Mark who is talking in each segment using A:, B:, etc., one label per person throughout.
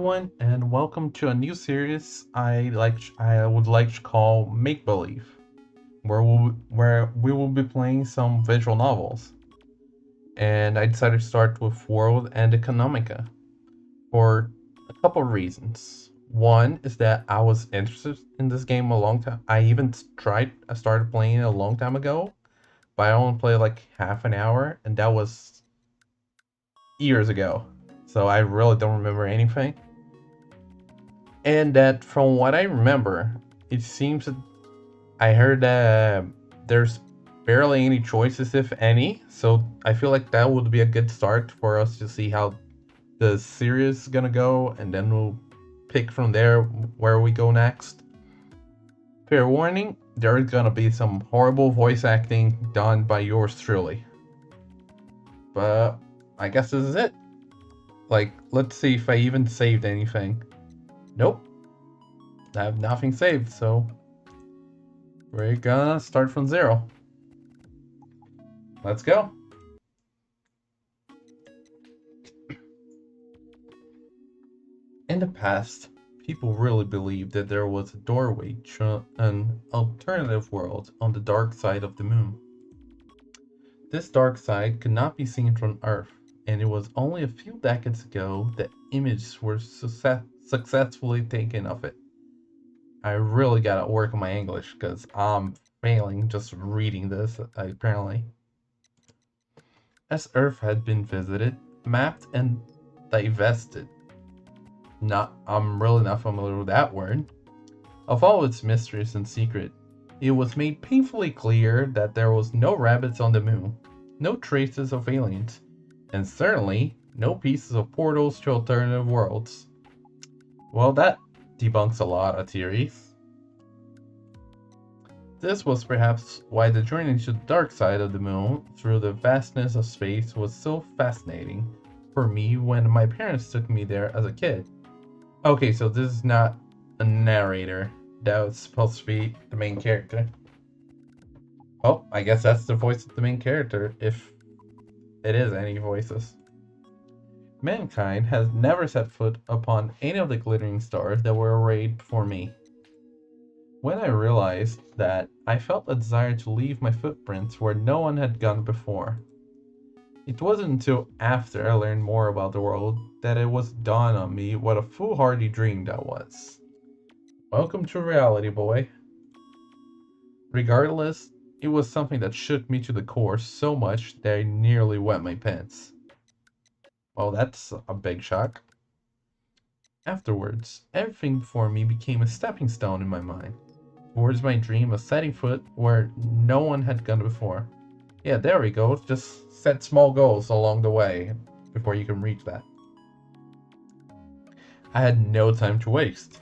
A: everyone, and welcome to a new series I would like to call Make Believe, where we will be playing some visual novels. And I decided to start with World End Economica for a couple of reasons. One is that I was interested in this game a long time. I started playing it a long time ago, but I only played like half an hour, and that was years ago. So I really don't remember anything. And that from what I remember, it seems that I heard that there's barely any choices, if any. So I feel like that would be a good start for us to see how the series is gonna go, and then we'll pick from there where we go next. Fair warning, there is gonna be some horrible voice acting done by yours truly. But I guess this is it. Like, let's see if I even saved anything. Nope, I have nothing saved, so we're gonna start from zero. Let's go. In the past, people really believed that there was a doorway to an alternative world on the dark side of the moon. This dark side could not be seen from Earth, and it was only a few decades ago that images were successfully taken of it. I really gotta work on my English because I'm failing just reading this, apparently. As Earth had been visited, mapped, and divested. I'm really not familiar with that word. Of all its mysteries and secret, it was made painfully clear that there was no rabbits on the moon, no traces of aliens, and certainly no pieces of portals to alternative worlds. Well, that debunks a lot of theories. This was perhaps why the journey to the dark side of the moon through the vastness of space was so fascinating for me when my parents took me there as a kid. Okay, so this is not a narrator. That was supposed to be the main character. Oh, I guess that's the voice of the main character, if it is any voices. Mankind has never set foot upon any of the glittering stars that were arrayed before me. When I realized that, I felt a desire to leave my footprints where no one had gone before. It wasn't until after I learned more about the world that it was dawned on me what a foolhardy dream that was. Welcome to reality, boy. Regardless, it was something that shook me to the core so much that I nearly wet my pants. Well, that's a big shock. Afterwards, everything before me became a stepping stone in my mind, towards my dream of setting foot where no one had gone before. Yeah, there we go. Just set small goals along the way before you can reach that. I had no time to waste.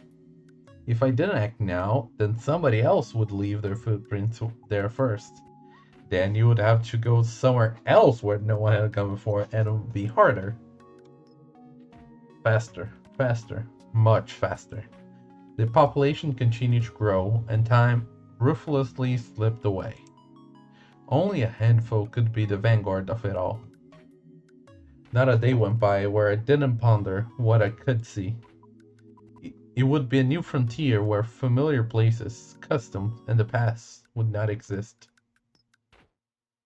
A: If I didn't act now, then somebody else would leave their footprints there first. Then you would have to go somewhere else where no one had gone before, and it would be harder. Faster, faster, much faster. The population continued to grow, and time ruthlessly slipped away. Only a handful could be the vanguard of it all. Not a day went by where I didn't ponder what I could see. It would be a new frontier where familiar places, customs, and the past would not exist.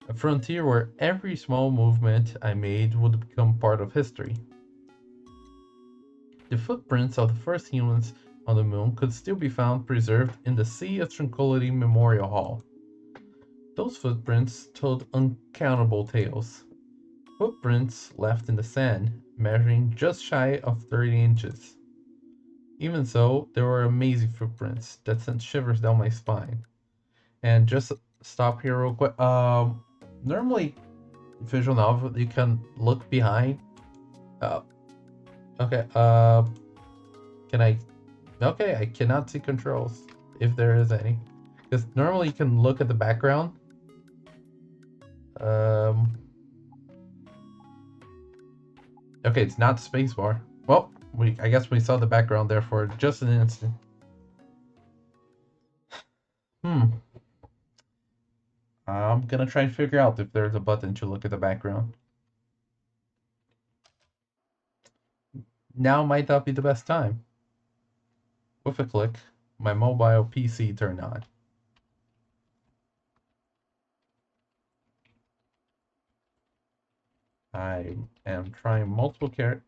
A: A frontier where every small movement I made would become part of history. The footprints of the first humans on the moon could still be found preserved in the Sea of Tranquility Memorial Hall. Those footprints told uncountable tales. Footprints left in the sand, measuring just shy of 30 inches. Even so, there were amazing footprints that sent shivers down my spine. And just stop here real quick. Normally, visual novel, you can look behind. Uh, okay. Can I? Okay, I cannot see controls if there is any. Because normally you can look at the background. Um. Okay, it's not spacebar. Well, I guess we saw the background there for just an instant. Hmm. I'm gonna try and figure out if there's a button to look at the background. Now might not be the best time. With a click, my mobile PC turned on. I am trying multiple characters.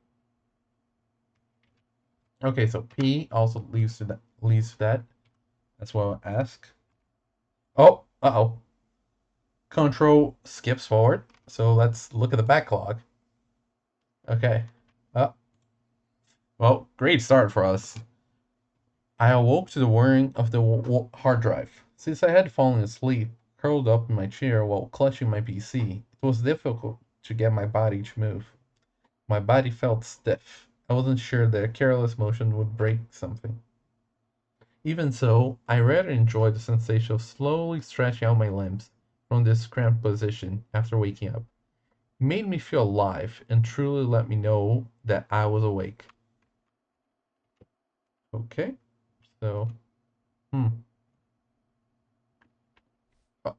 A: Okay, so P also leads to that. That's what I'll ask. Oh, uh-oh. Control skips forward. So let's look at the backlog. Okay. Well, great start for us. I awoke to the whirring of the hard drive. Since I had fallen asleep, curled up in my chair while clutching my PC, it was difficult to get my body to move. My body felt stiff. I wasn't sure that a careless motion would break something. Even so, I rather enjoyed the sensation of slowly stretching out my limbs from this cramped position after waking up. It made me feel alive and truly let me know that I was awake. Okay, so, hmm.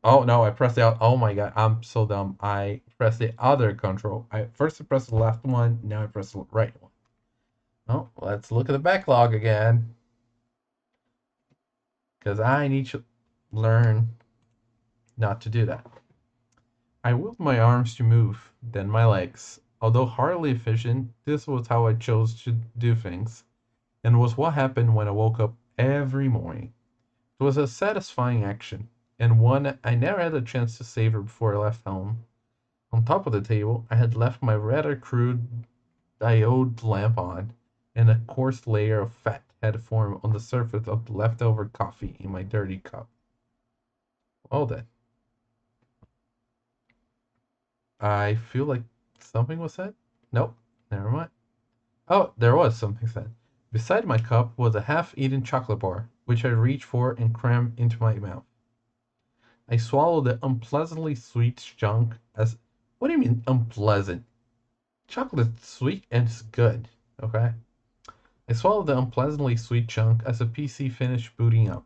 A: Oh no, I pressed the, oh my god, I'm so dumb. I pressed the other control. I pressed the left one, now I press the right one. Oh, let's look at the backlog again. Because I need to learn not to do that. I willed my arms to move, then my legs. Although hardly efficient, this was how I chose to do things, and was what happened when I woke up every morning. It was a satisfying action, and one I never had a chance to savor before I left home. On top of the table, I had left my rather crude diode lamp on, and a coarse layer of fat had formed on the surface of the leftover coffee in my dirty cup. Well then, I feel like something was said. Nope, never mind. Oh, there was something said. Beside my cup was a half-eaten chocolate bar, which I reached for and crammed into my mouth. I swallowed the unpleasantly sweet chunk as... What do you mean, unpleasant? Chocolate's sweet and it's good, okay? I swallowed the unpleasantly sweet chunk as the PC finished booting up.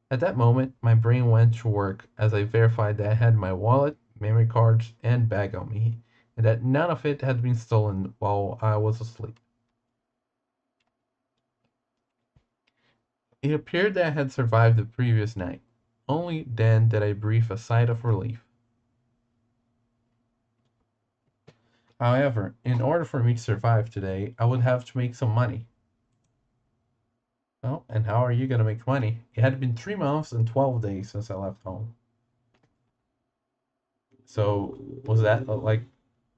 A: At that moment, my brain went to work as I verified that I had my wallet, memory cards, and bag on me, and that none of it had been stolen while I was asleep. It appeared that I had survived the previous night. Only then did I breathe a sigh of relief. However, in order for me to survive today, I would have to make some money. Oh, and how are you going to make money? It had been 3 months and 12 days since I left home. So, was that like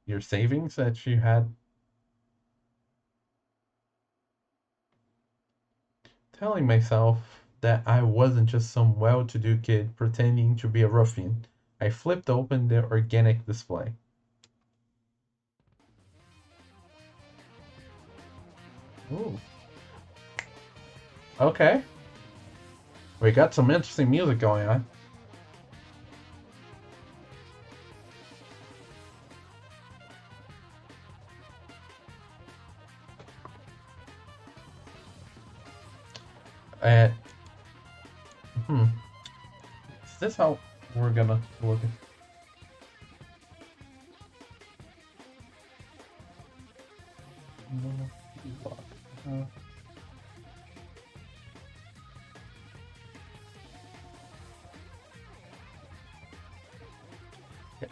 A: your savings that you had? Telling myself that I wasn't just some well to do kid pretending to be a ruffian, I flipped open the organic display. Ooh, okay. We got some interesting music going on. And, hmm, is this how we're gonna look at...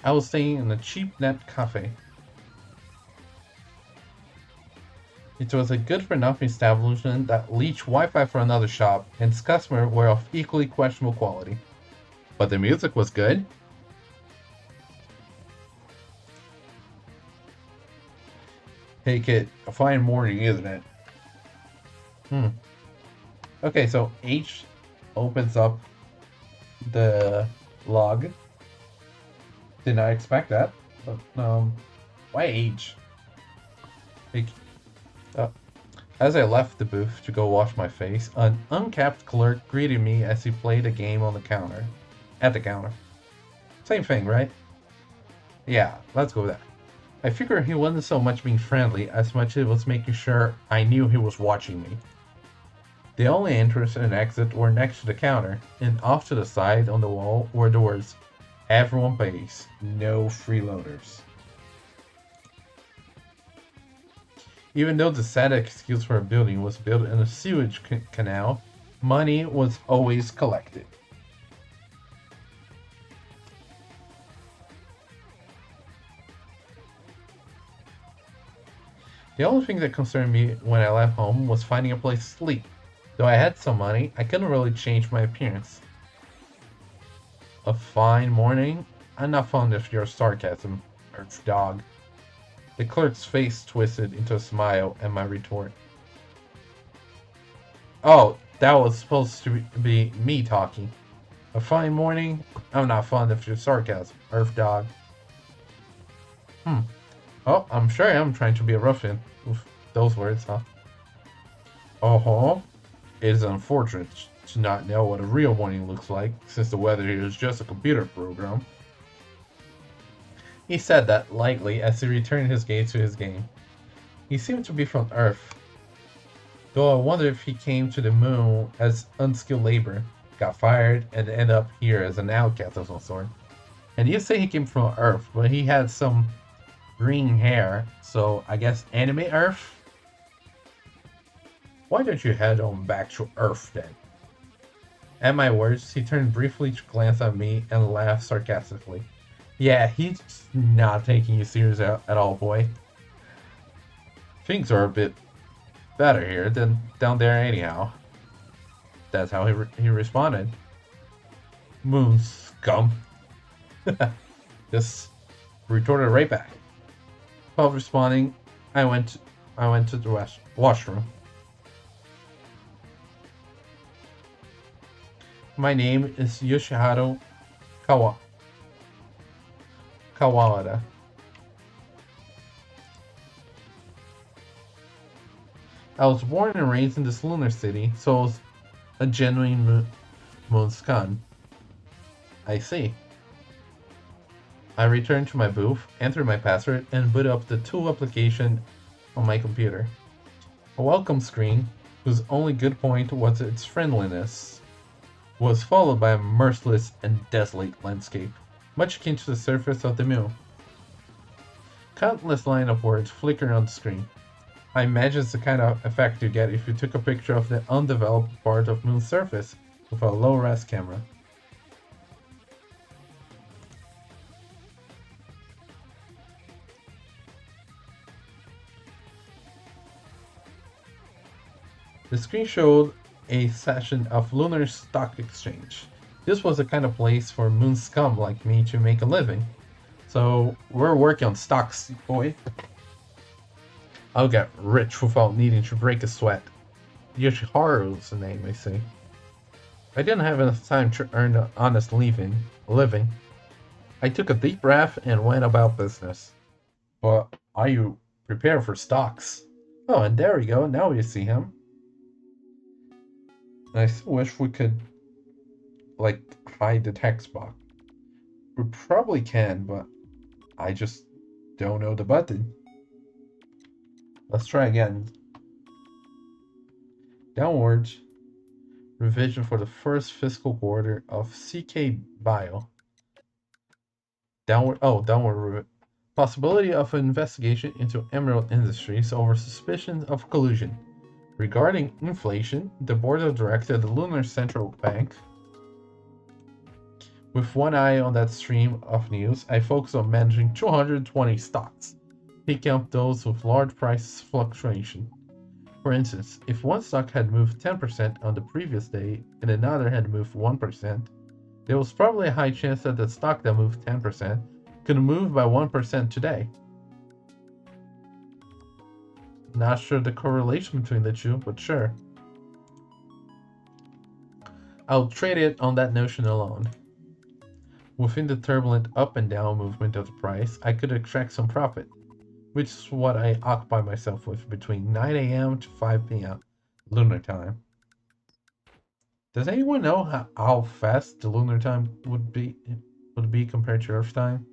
A: I was staying in a cheap net cafe. It was a good for nothing establishment that leached Wi-Fi for another shop, and its customers were of equally questionable quality. But the music was good. Hey kid, a fine morning, isn't it? Hmm. Okay, so H opens up the log. Did not expect that. But, why H? Like, uh, as I left the booth to go wash my face, an uncapped clerk greeted me as he played a game on the counter. At the counter. Same thing, right? Yeah, let's go with that. I figured he wasn't so much being friendly as much as it was making sure I knew he was watching me. The only entrance and exit were next to the counter, and off to the side on the wall were the words, "Everyone pays, no freeloaders." Even though the sad excuse for a building was built in a sewage canal, money was always collected. The only thing that concerned me when I left home was finding a place to sleep. Though I had some money, I couldn't really change my appearance. A fine morning? I'm not fond of your sarcasm, urged Dog. The clerk's face twisted into a smile at my retort. Oh, that was supposed to be me talking. A fine morning? I'm not fond of your sarcasm, urged Dog. Hmm. Oh, I'm sure I am trying to be a ruffian with those words, huh? Oh, it is unfortunate to not know what a real morning looks like, since the weather here is just a computer program. He said that lightly as he returned his gaze to his game. He seemed to be from Earth, though I wonder if he came to the moon as unskilled labor, got fired, and ended up here as an outcast of some sort. And you say he came from Earth, but he had some green hair, so I guess anime Earth? Why don't you head on back to Earth then? At my words, he turned briefly to glance at me and laughed sarcastically. Yeah, he's not taking you serious at all, boy. Things are a bit better here than down there anyhow. That's how he responded. Moon scum. Just retorted right back. While responding, I went to the washroom. My name is Yoshiharu Kawada. I was born and raised in this lunar city, so I was a genuine moon scum. I see. I returned to my booth, entered my password, and boot up the tool application on my computer. A welcome screen, whose only good point was its friendliness, was followed by a merciless and desolate landscape, much akin to the surface of the moon. Countless lines of words flickered on the screen. I imagine it's the kind of effect you get if you took a picture of the undeveloped part of Moon's surface with a low-res camera. The screen showed a session of Lunar Stock Exchange. This was the kind of place for moon scum like me to make a living. So we're working on stocks, boy. I'll get rich without needing to break a sweat. Yoshiharu's the name, I see. I didn't have enough time to earn an honest living. I took a deep breath and went about business. But are you prepared for stocks? Oh, and there we go. Now you see him. I still wish we could, like, hide the text box. We probably can, but I just don't know the button. Let's try again. Downwards. Revision for the first fiscal quarter of CK Bio. Downward. Possibility of an investigation into Emerald Industries over suspicion of collusion. Regarding inflation, the board of directors of the Lunar Central Bank. With one eye on that stream of news, I focus on managing 220 stocks, picking up those with large price fluctuation. For instance, if one stock had moved 10% on the previous day and another had moved 1%, there was probably a high chance that the stock that moved 10% could move by 1% today. Not sure the correlation between the two, but sure. I'll trade it on that notion alone. Within the turbulent up and down movement of the price, I could extract some profit, which is what I occupy myself with between 9 a.m. to 5 p.m. lunar time. Does anyone know how fast the lunar time would be compared to Earth time?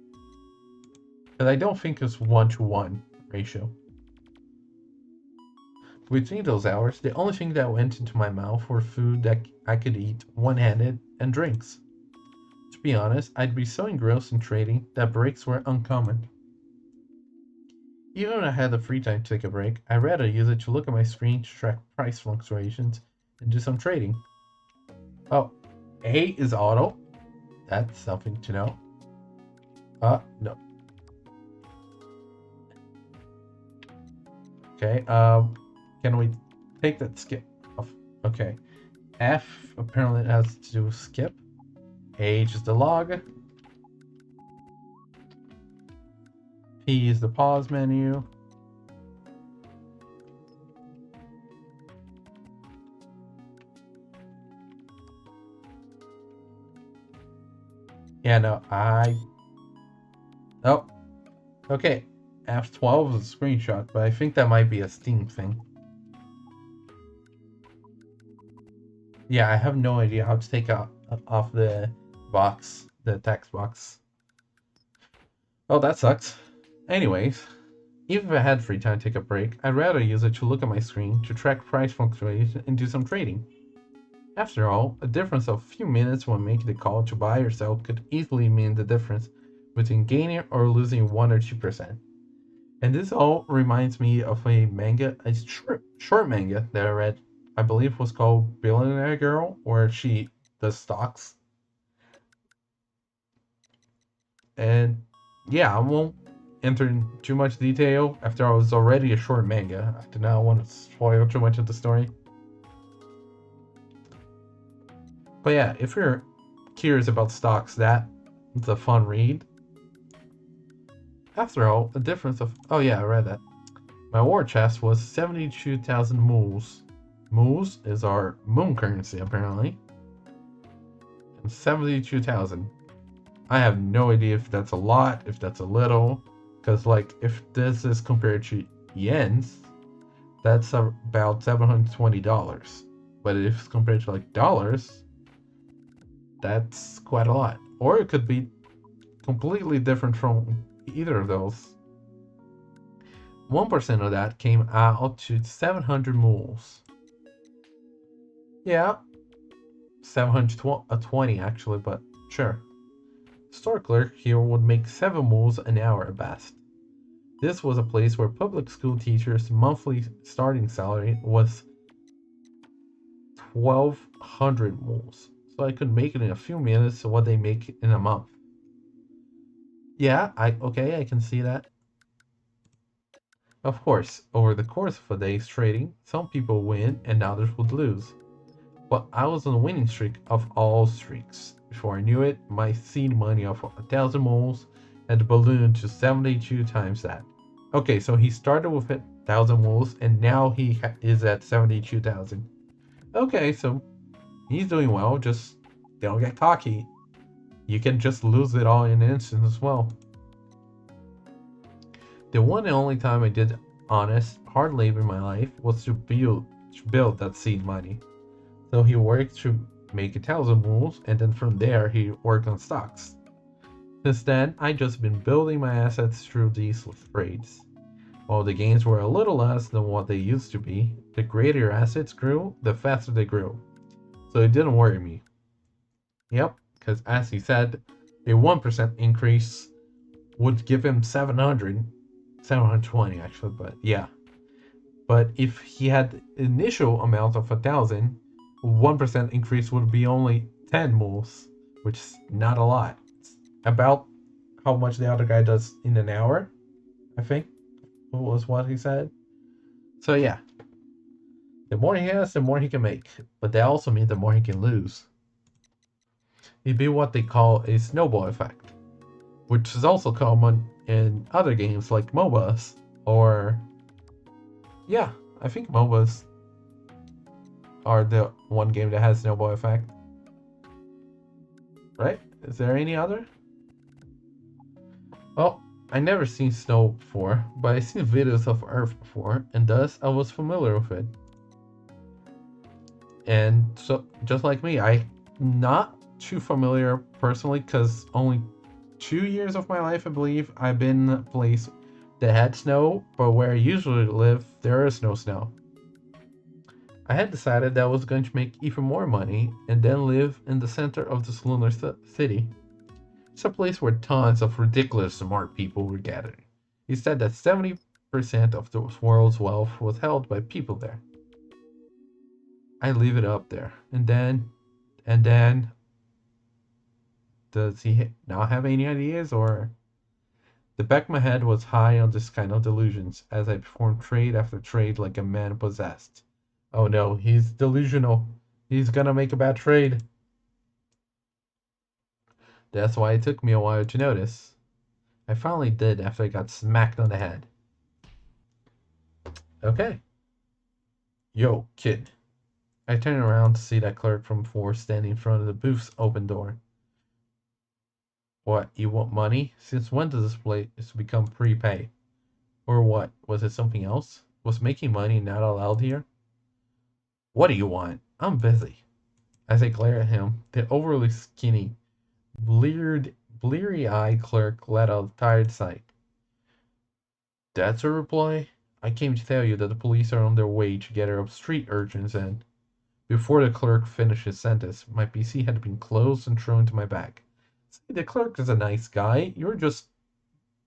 A: Because I don't think it's 1-to-1 ratio. Between those hours, the only thing that went into my mouth were food that I could eat one-handed and drinks. To be honest, I'd be so engrossed in trading that breaks were uncommon. Even when I had the free time to take a break, I'd rather use it to look at my screen to track price fluctuations and do some trading. Oh, A is auto. That's something to know. No. Okay, can we take that skip off? Okay. F apparently has to do with skip. H is the log. P is the pause menu. Yeah, no, Oh, okay. F12 is a screenshot, but I think that might be a Steam thing. Yeah, I have no idea how to take off the box, the text box. Oh, that sucks. Anyways, even if I had free time to take a break, I'd rather use it to look at my screen, to track price fluctuations, and do some trading. After all, a difference of a few minutes when making the call to buy or sell could easily mean the difference between gaining or losing 1 or 2%. And this all reminds me of a manga, a short manga that I read. I believe it was called Billionaire Girl, where she does stocks. And yeah, I won't enter in too much detail after I was already a short manga. I do not want to spoil too much of the story. But yeah, if you're curious about stocks, that's a fun read. After all, the difference of. Oh yeah, I read that. My war chest was 72,000 moons. Moons is our moon currency, apparently. And 72,000. I have no idea if that's a lot, if that's a little. Because, like, if this is compared to yens, that's about $720. But if it's compared to, like, dollars, that's quite a lot. Or it could be completely different from either of those. 1% of that came out to 700 moles. Yeah, 720 actually, but sure. Store clerk here would make 7 moles an hour at best. This was a place where public school teachers' monthly starting salary was 1,200 moles. So I could make it in a few minutes what they make in a month. Yeah, I can see that. Of course, over the course of a day's trading, some people win and others would lose. But I was on a winning streak of all streaks. Before I knew it, my seed money of 1,000 moles had ballooned to 72 times that. Okay, so he started with 1,000 moles and now he is at 72,000. Okay, so he's doing well, just don't get cocky. You can just lose it all in an instant as well. The one and only time I did honest, hard labor in my life was to build that seed money. So he worked to make 1,000 moles, and then from there he worked on stocks. Since then, I just been building my assets through these trades. While the gains were a little less than what they used to be, the greater your assets grew, the faster they grew. So it didn't worry me. Yep, because as he said, a 1% increase would give him 720 actually, but yeah. But if he had initial amount of 1,000, 1% increase would be only 10 moles, which is not a lot. It's about how much the other guy does in an hour, I think, was what he said. So yeah, the more he has, the more he can make. But that also means the more he can lose. It'd be what they call a snowball effect, which is also common in other games like MOBAs, or yeah, I think MOBAs are the one game that has snowball effect. Right? Is there any other? Well, I never seen snow before, but I seen videos of Earth before, and thus I was familiar with it. And so, just like me, I'm not too familiar personally, because only 2 years of my life, I believe, I've been in a place that had snow, but where I usually live, there is no snow. I had decided that I was going to make even more money and then live in the center of this lunar city. It's a place where tons of ridiculous smart people were gathering. He said that 70% 90% of the world's wealth was held by people there. I leave it up there. And then, does he not have any ideas, or? The back of my head was high on this kind of delusions as I performed trade after trade like a man possessed. Oh no, he's delusional. He's gonna make a bad trade. That's why it took me a while to notice. I finally did after I got smacked on the head. Okay. Yo, kid. I turned around to see that clerk from before standing in front of the booth's open door. What, you want money? Since when does this place become prepaid? Or what, was it something else? Was making money not allowed here? What do you want? I'm busy. As I glared at him, the overly skinny, bleary-eyed clerk let out a tired sigh. That's a reply? I came to tell you that the police are on their way to gather up street urchins and... Before the clerk finished his sentence, my PC had been closed and thrown into my bag. See, the clerk is a nice guy. You're just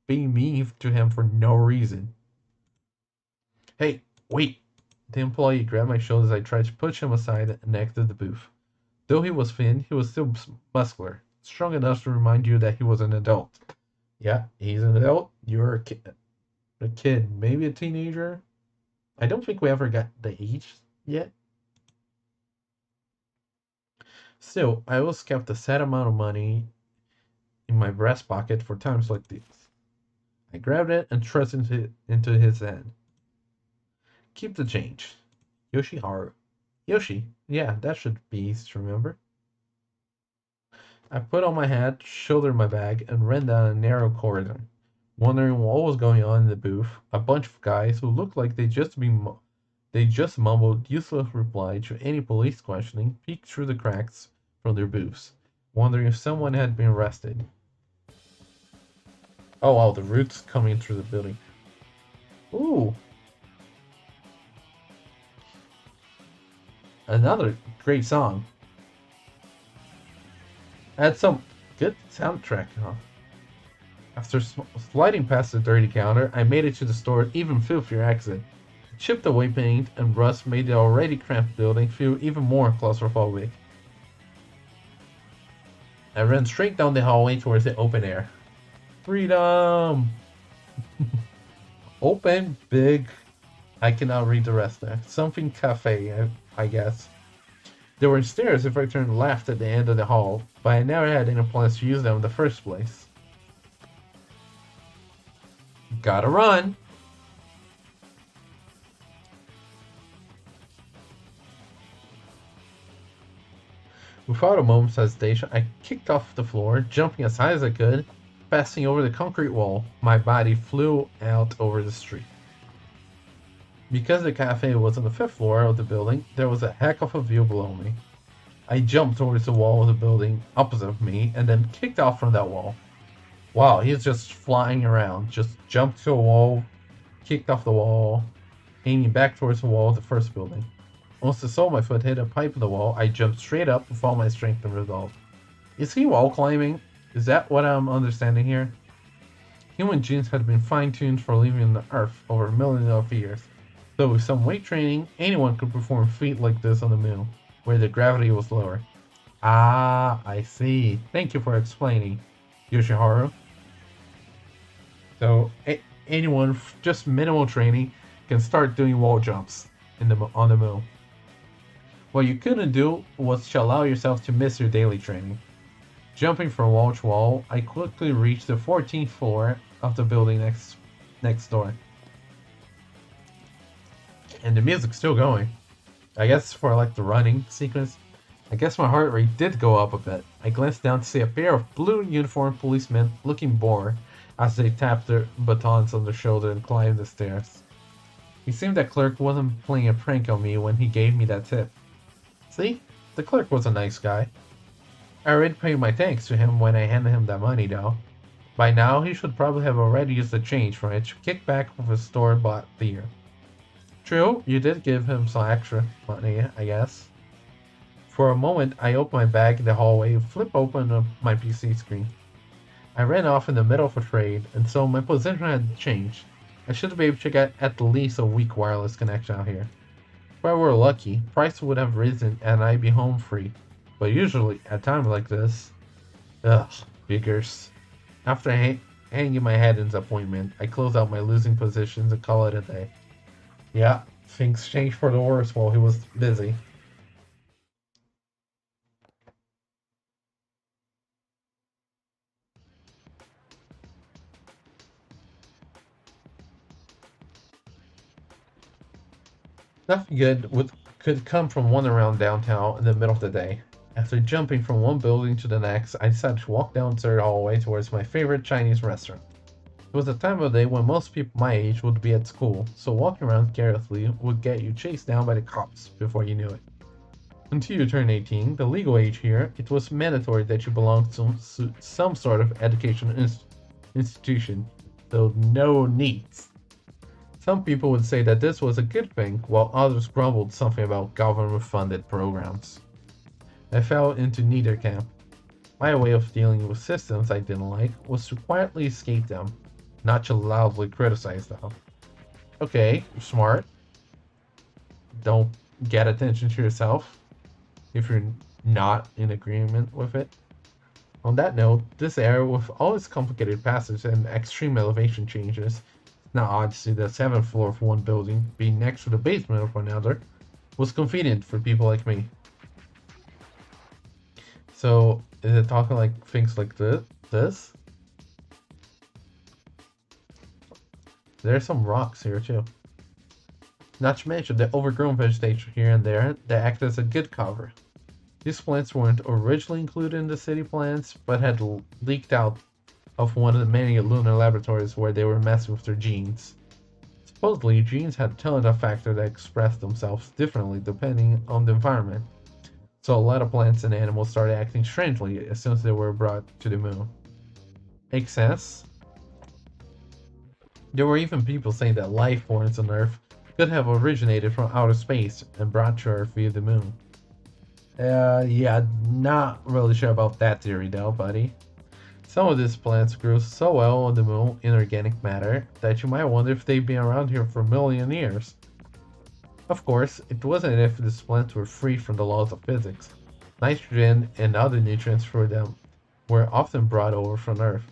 A: being mean to him for no reason. Hey, wait! The employee grabbed my shoulders as I tried to push him aside and exited the booth. Though he was thin, he was still muscular, strong enough to remind you that he was an adult. Yeah, he's an adult. You're a kid, maybe a teenager. I don't think we ever got the age yet. Still, I always kept a set amount of money in my breast pocket for times like these. I grabbed it and thrust it into his hand. Keep the change. Yoshiharu. Yoshi, yeah, that should be easy to remember. I put on my hat, shouldered my bag, and ran down a narrow corridor, wondering what was going on in the booth. A bunch of guys who looked like they just mumbled useless reply to any police questioning peeked through the cracks from their booths, wondering if someone had been arrested. Oh wow, the roots coming through the building. Ooh. Another great song. Had some good soundtrack, huh? After sliding past the dirty counter, I made it to the store's even filthier exit. Chipped away paint and rust made the already cramped building feel even more claustrophobic. I ran straight down the hallway towards the open air. Freedom! Open, big. I cannot read the rest there. Something cafe, I guess. There were stairs if I turned left at the end of the hall, but I never had any plans to use them in the first place. Gotta run! Without a moment's hesitation, I kicked off the floor, jumping as high as I could, passing over the concrete wall. My body flew out over the street. Because the cafe was on the 5th floor of the building, there was a heck of a view below me. I jumped towards the wall of the building opposite of me, and then kicked off from that wall. Wow, he's just flying around. Just jumped to a wall, kicked off the wall, aiming back towards the wall of the first building. Once the sole of my foot hit a pipe in the wall, I jumped straight up with all my strength and resolve. Is he wall climbing? Is that what I'm understanding here? Human genes had been fine-tuned for living on the Earth over millions of years. So with some weight training, anyone could perform feats like this on the moon, where the gravity was lower. Ah, I see. Thank you for explaining, Yoshiharu. So anyone, just minimal training, can start doing wall jumps on the moon. What you couldn't do was to allow yourself to miss your daily training. Jumping from wall to wall, I quickly reached the 14th floor of the building next door. And the music's still going. I guess for like the running sequence. I guess my heart rate did go up a bit. I glanced down to see a pair of blue uniformed policemen looking bored as they tapped their batons on their shoulder and climbed the stairs. It seemed that clerk wasn't playing a prank on me when he gave me that tip. See? The clerk was a nice guy. I already paid my thanks to him when I handed him that money though. By now he should probably have already used the change from it to kick back with his store-bought beer. True, you did give him some extra money, I guess. For a moment, I opened my bag in the hallway and flipped open my PC screen. I ran off in the middle of a trade, and so my position had changed. I should be able to get at least a weak wireless connection out here. If I were lucky, prices would have risen and I'd be home free. But usually, at times like this, ugh, figures. After hanging my head in disappointment, I close out my losing positions and call it a day. Yeah, things changed for the worse while he was busy. Nothing good could come from wandering around downtown in the middle of the day. After jumping from one building to the next, I decided to walk down the third hallway towards my favorite Chinese restaurant. It was a time of day when most people my age would be at school, so walking around carelessly would get you chased down by the cops before you knew it. Until you turned 18, the legal age here, it was mandatory that you belonged to some sort of educational institution, though no needs. Some people would say that this was a good thing, while others grumbled something about government-funded programs. I fell into neither camp. My way of dealing with systems I didn't like was to quietly escape them, not to loudly criticize them. Okay, you're smart. Don't get attention to yourself if you're not in agreement with it. On that note, this area with all its complicated passages and extreme elevation changes, it's not odd to see the 7th floor of one building being next to the basement of another, was convenient for people like me. So, is it talking like things like this? There's some rocks here too. Not to mention the overgrown vegetation here and there that act as a good cover. These plants weren't originally included in the city plans, but had leaked out of one of the many lunar laboratories where they were messing with their genes. Supposedly, genes had a ton of factors that expressed themselves differently depending on the environment. So a lot of plants and animals started acting strangely as soon as they were brought to the moon. Makes sense? There were even people saying that life forms on Earth could have originated from outer space and brought to Earth via the moon. Yeah, not really sure about that theory though, buddy. Some of these plants grew so well on the moon in organic matter that you might wonder if they've been around here for a million years. Of course, it wasn't as if these plants were free from the laws of physics. Nitrogen and other nutrients for them were often brought over from Earth.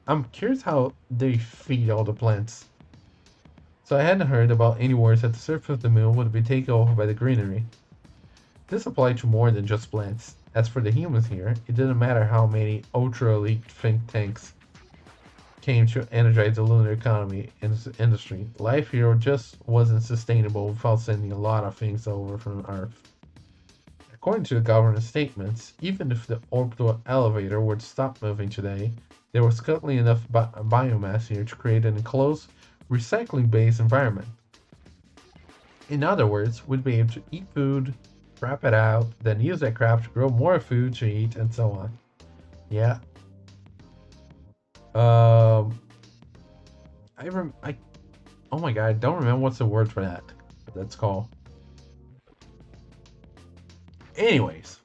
A: I'm curious how they feed all the plants. So I hadn't heard about any words that the surface of the moon would be taken over by the greenery. This applied to more than just plants. As for the humans here, it didn't matter how many ultra-elite think tanks came to energize the lunar economy and industry. Life here just wasn't sustainable without sending a lot of things over from Earth. According to the government statements, even if the orbital elevator were to stop moving today, there was currently enough biomass here to create an enclosed, recycling-based environment. In other words, we'd be able to eat food, crap it out, then use that crap to grow more food to eat, and so on. Yeah. I oh my god, I don't remember what's the word for that. That's called. Anyways,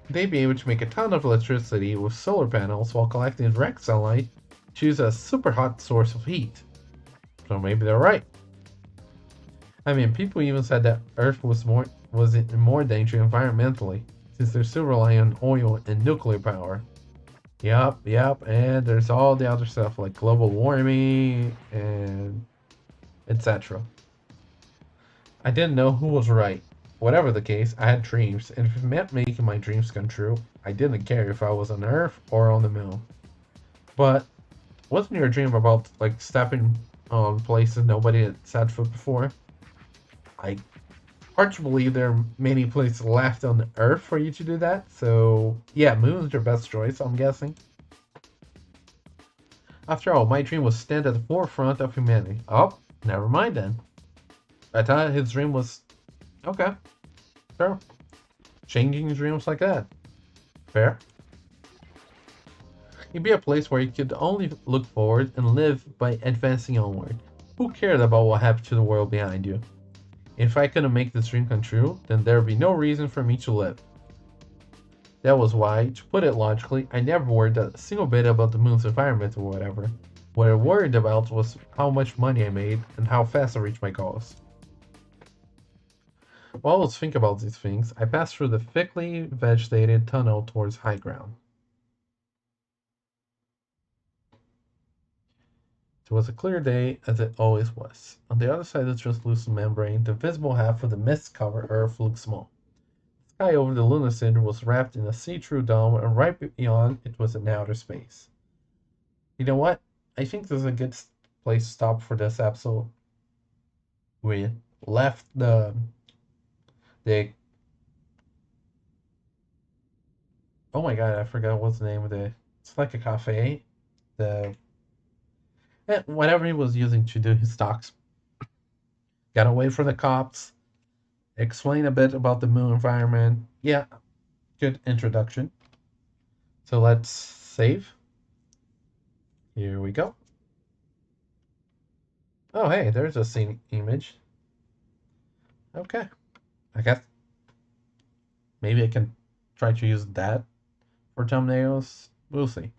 A: they'd be able to make a ton of electricity with solar panels while collecting direct sunlight to use as a super hot source of heat. So maybe they're right. I mean, people even said that Earth was in more danger environmentally, since they're still relying on oil and nuclear power. Yep, and there's all the other stuff like global warming and etc. I didn't know who was right. Whatever the case, I had dreams, and if it meant making my dreams come true, I didn't care if I was on Earth or on the moon. But wasn't your dream about like stepping on places nobody had set foot before? Hard to believe there are many places left on the Earth for you to do that. So yeah, moon's your best choice, I'm guessing. After all, my dream was to stand at the forefront of humanity. Oh, never mind then. I thought his dream was okay. Sure. Changing dreams like that. Fair. It'd be a place where you could only look forward and live by advancing onward. Who cared about what happened to the world behind you? If I couldn't make this dream come true, then there would be no reason for me to live. That was why, to put it logically, I never worried a single bit about the moon's environment or whatever. What I worried about was how much money I made and how fast I reached my goals. While I was thinking about these things, I passed through the thickly vegetated tunnel towards high ground. It was a clear day, as it always was. On the other side of the translucent membrane, the visible half of the mist-covered Earth looked small. The sky over the lunar center was wrapped in a see-through dome, and right beyond it was an outer space. You know what? I think this is a good place to stop for this episode. We left the oh my god, I forgot what's the name of the. It's like a cafe. The whatever he was using to do his talks. Got away from the cops. Explain a bit about the moon environment. Yeah, good introduction. So let's save. Here we go. Oh hey, there's a scene image. Okay, I guess maybe I can try to use that for thumbnails. We'll see.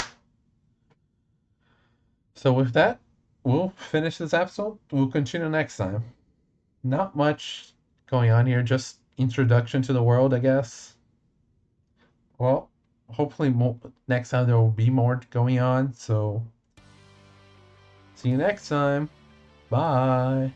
A: So with that, we'll finish this episode. We'll continue next time. Not much going on here, just introduction to the world, I guess. Well, hopefully next time there will be more going on. So see you next time. Bye.